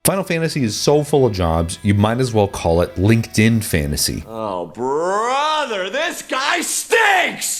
Final Fantasy is so full of jobs, you might as well call it LinkedIn fantasy. Oh, brother, this guy stinks!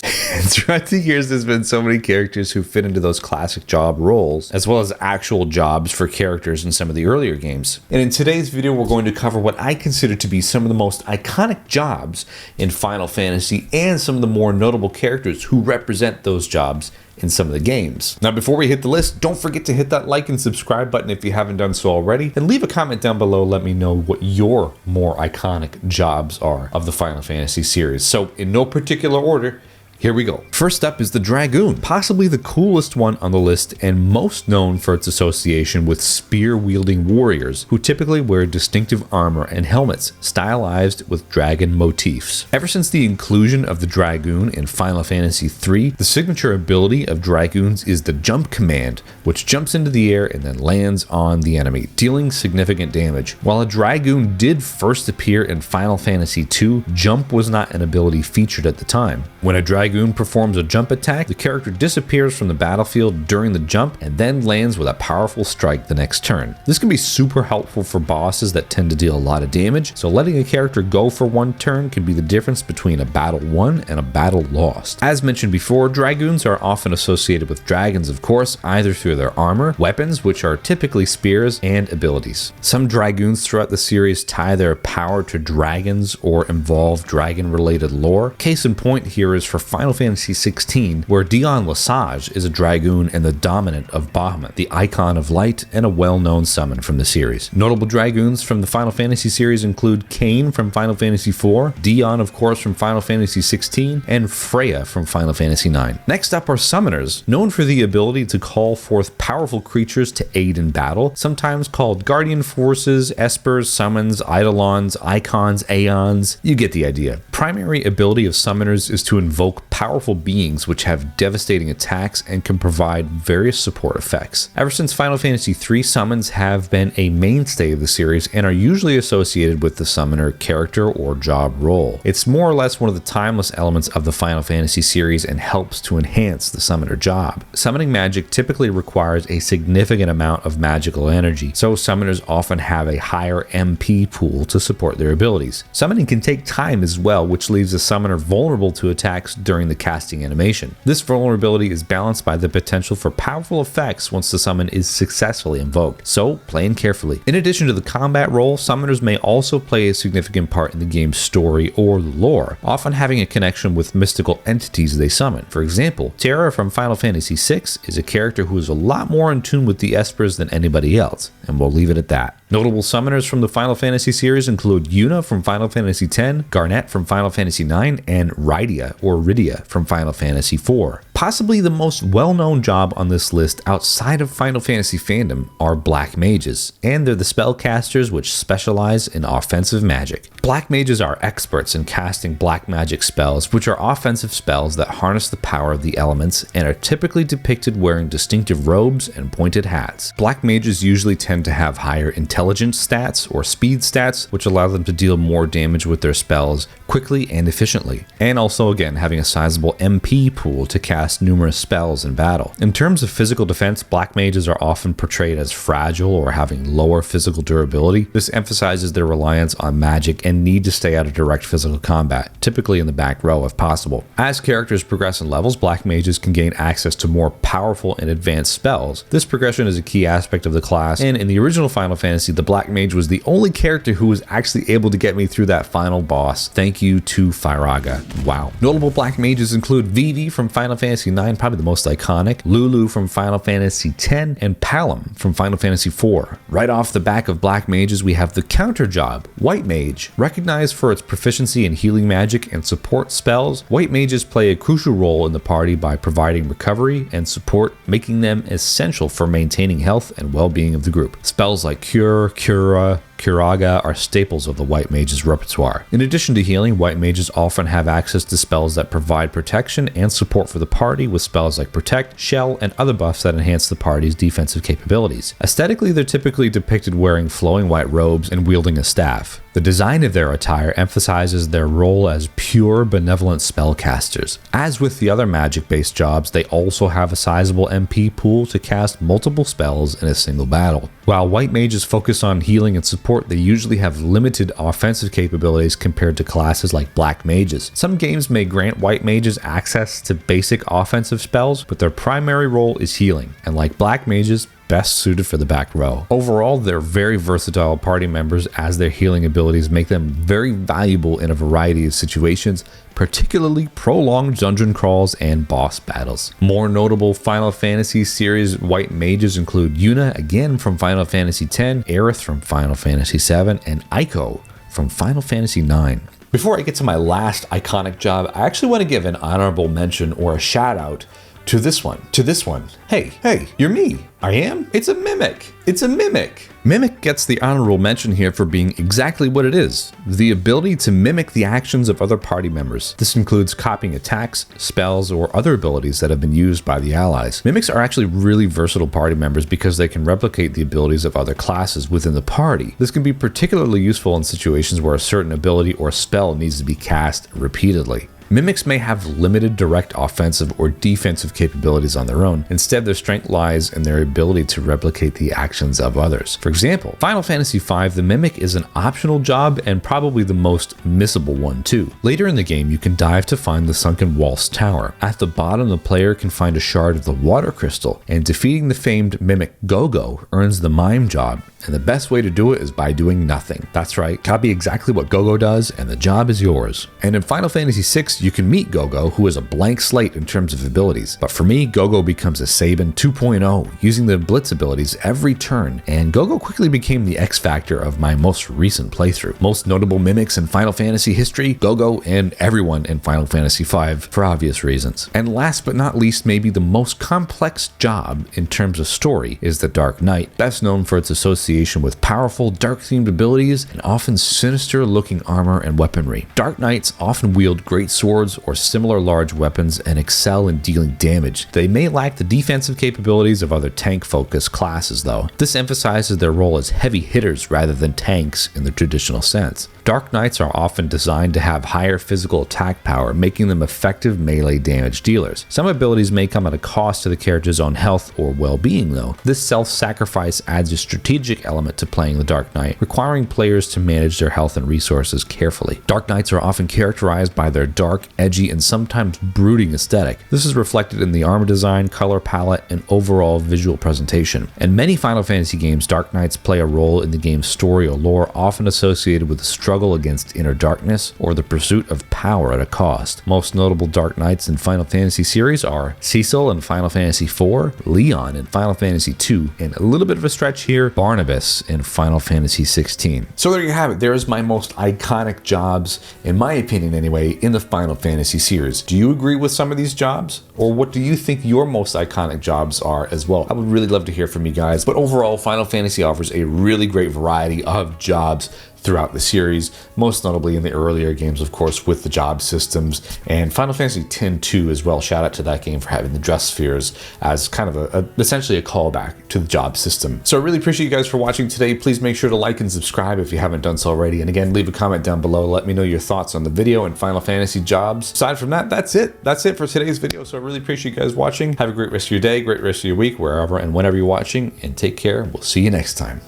Throughout the years, there's been so many characters who fit into those classic job roles, as well as actual jobs for characters in some of the earlier games. And in today's video, we're going to cover what I consider to be some of the most iconic jobs in Final Fantasy and some of the more notable characters who represent those jobs in some of the games. Now, before we hit the list, don't forget to hit that like and subscribe button if you haven't done so already, and leave a comment down below. Let me know what your more iconic jobs are of the Final Fantasy series. So in no particular order, here we go. First up is the Dragoon, possibly the coolest one on the list and most known for its association with spear-wielding warriors who typically wear distinctive armor and helmets stylized with dragon motifs. Ever since the inclusion of the Dragoon in Final Fantasy III, the signature ability of Dragoons is the jump command, which jumps into the air and then lands on the enemy, dealing significant damage. While a Dragoon did first appear in Final Fantasy II, jump was not an ability featured at the time. When a Dragoon performs a jump attack, the character disappears from the battlefield during the jump and then lands with a powerful strike the next turn. This can be super helpful for bosses that tend to deal a lot of damage, so letting a character go for one turn can be the difference between a battle won and a battle lost. As mentioned before, Dragoons are often associated with dragons, of course, either through their armor, weapons, which are typically spears, and abilities. Some Dragoons throughout the series tie their power to dragons or involve dragon-related lore. Case in point here is for Final Fantasy XVI, where Dion Lesage is a Dragoon and the dominant of Bahamut, the icon of light and a well-known summon from the series. Notable Dragoons from the Final Fantasy series include Kain from Final Fantasy IV, Dion of course from Final Fantasy XVI, and Freya from Final Fantasy IX. Next up are Summoners, known for the ability to call forth powerful creatures to aid in battle, sometimes called Guardian Forces, Espers, Summons, Eidolons, Icons, Aeons. You get the idea. Primary ability of Summoners is to invoke powerful beings which have devastating attacks and can provide various support effects. Ever since Final Fantasy III, summons have been a mainstay of the series and are usually associated with the summoner character or job role. It's more or less one of the timeless elements of the Final Fantasy series and helps to enhance the summoner job. Summoning magic typically requires a significant amount of magical energy, so summoners often have a higher MP pool to support their abilities. Summoning can take time as well, which leaves a summoner vulnerable to attacks during the casting animation. This vulnerability is balanced by the potential for powerful effects once the summon is successfully invoked, so plan carefully. In addition to the combat role, summoners may also play a significant part in the game's story or lore, often having a connection with mystical entities they summon. For example, Terra from Final Fantasy VI is a character who is a lot more in tune with the Espers than anybody else, and we'll leave it at that. Notable summoners from the Final Fantasy series include Yuna from Final Fantasy X, Garnet from Final Fantasy IX, and Rydia or Rydia from Final Fantasy IV. Possibly the most well-known job on this list outside of Final Fantasy fandom are Black Mages, and they're the spellcasters which specialize in offensive magic. Black Mages are experts in casting black magic spells, which are offensive spells that harness the power of the elements and are typically depicted wearing distinctive robes and pointed hats. Black Mages usually tend to have higher intelligence stats or speed stats, which allow them to deal more damage with their spells quickly and efficiently, and also again having a sizable MP pool to cast numerous spells in battle. In terms of physical defense, Black Mages are often portrayed as fragile or having lower physical durability. This emphasizes their reliance on magic and need to stay out of direct physical combat, typically in the back row if possible. As characters progress in levels, Black Mages can gain access to more powerful and advanced spells. This progression is a key aspect of the class, and in the original Final Fantasy, the Black Mage was the only character who was actually able to get me through that final boss. Thank you to Firaga. Wow. Notable Black Mages include Vivi from Final Fantasy IX, probably the most iconic, Lulu from Final Fantasy X, and Palom from Final Fantasy IV. Right off the back of Black Mages, we have the counter job, White Mage. Recognized for its proficiency in healing magic and support spells, White Mages play a crucial role in the party by providing recovery and support, making them essential for maintaining health and well-being of the group. Spells like Cure, Cura, Curaga are staples of the White Mage's repertoire. In addition to healing, White Mages often have access to spells that provide protection and support for the party, with spells like Protect, Shell, and other buffs that enhance the party's defensive capabilities. Aesthetically, they're typically depicted wearing flowing white robes and wielding a staff. The design of their attire emphasizes their role as pure, benevolent spellcasters. As with the other magic-based jobs, they also have a sizable MP pool to cast multiple spells in a single battle. While white mages focus on healing and support, they usually have limited offensive capabilities compared to classes like black mages. Some games may grant white mages access to basic offensive spells, but their primary role is healing, and like black mages, best suited for the back row. Overall, they're very versatile party members as their healing abilities make them very valuable in a variety of situations, particularly prolonged dungeon crawls and boss battles. More notable Final Fantasy series white mages include Yuna, again from Final Fantasy X, Aerith from Final Fantasy VII, and Aiko from Final Fantasy IX. Before I get to my last iconic job, I actually want to give an honorable mention or a shout out to this one. Hey, you're me. I am? It's a mimic. It's a mimic. Mimic gets the honorable mention here for being exactly what it is, the ability to mimic the actions of other party members. This includes copying attacks, spells, or other abilities that have been used by the allies. Mimics are actually really versatile party members because they can replicate the abilities of other classes within the party. This can be particularly useful in situations where a certain ability or spell needs to be cast repeatedly. Mimics may have limited direct offensive or defensive capabilities on their own. Instead, their strength lies in their ability to replicate the actions of others. For example, Final Fantasy V, the Mimic is an optional job and probably the most missable one too. Later in the game, you can dive to find the Sunken Waltz Tower. At the bottom, the player can find a shard of the Water Crystal, and defeating the famed Mimic Gogo earns the Mime job. And the best way to do it is by doing nothing. That's right, copy exactly what Gogo does and the job is yours. And in Final Fantasy VI, you can meet Gogo, who is a blank slate in terms of abilities. But for me, Gogo becomes a Sabin 2.0, using the Blitz abilities every turn, and Gogo quickly became the X factor of my most recent playthrough. Most notable mimics in Final Fantasy history, Gogo and everyone in Final Fantasy V for obvious reasons. And last but not least, maybe the most complex job in terms of story is the Dark Knight, best known for its association with powerful dark-themed abilities and often sinister-looking armor and weaponry. Dark Knights often wield great swords or similar large weapons and excel in dealing damage. They may lack the defensive capabilities of other tank-focused classes though. This emphasizes their role as heavy hitters rather than tanks in the traditional sense. Dark Knights are often designed to have higher physical attack power, making them effective melee damage dealers. Some abilities may come at a cost to the character's own health or well-being though. This self-sacrifice adds a strategic element to playing the Dark Knight, requiring players to manage their health and resources carefully. Dark Knights are often characterized by their dark, edgy, and sometimes brooding aesthetic. This is reflected in the armor design, color palette, and overall visual presentation. In many Final Fantasy games, Dark Knights play a role in the game's story or lore, often associated with the struggle against inner darkness or the pursuit of power at a cost. Most notable Dark Knights in Final Fantasy series are Cecil in Final Fantasy IV, Leon in Final Fantasy II, and a little bit of a stretch here, Barnabas in Final Fantasy XVI. So there you have it. There's my most iconic jobs, in my opinion anyway, in the Final Fantasy series. Do you agree with some of these jobs? Or what do you think your most iconic jobs are as well? I would really love to hear from you guys. But overall, Final Fantasy offers a really great variety of jobs throughout the series, most notably in the earlier games, of course, with the job systems, and Final Fantasy X-2 as well. Shout out to that game for having the dress spheres as kind of essentially a callback to the job system. So I really appreciate you guys for watching today. Please make sure to like and subscribe if you haven't done so already. And again, leave a comment down below. Let me know your thoughts on the video and Final Fantasy jobs. Aside from that, that's it. That's it for today's video. So I really appreciate you guys watching. Have a great rest of your day, great rest of your week, wherever and whenever you're watching, and take care. We'll see you next time.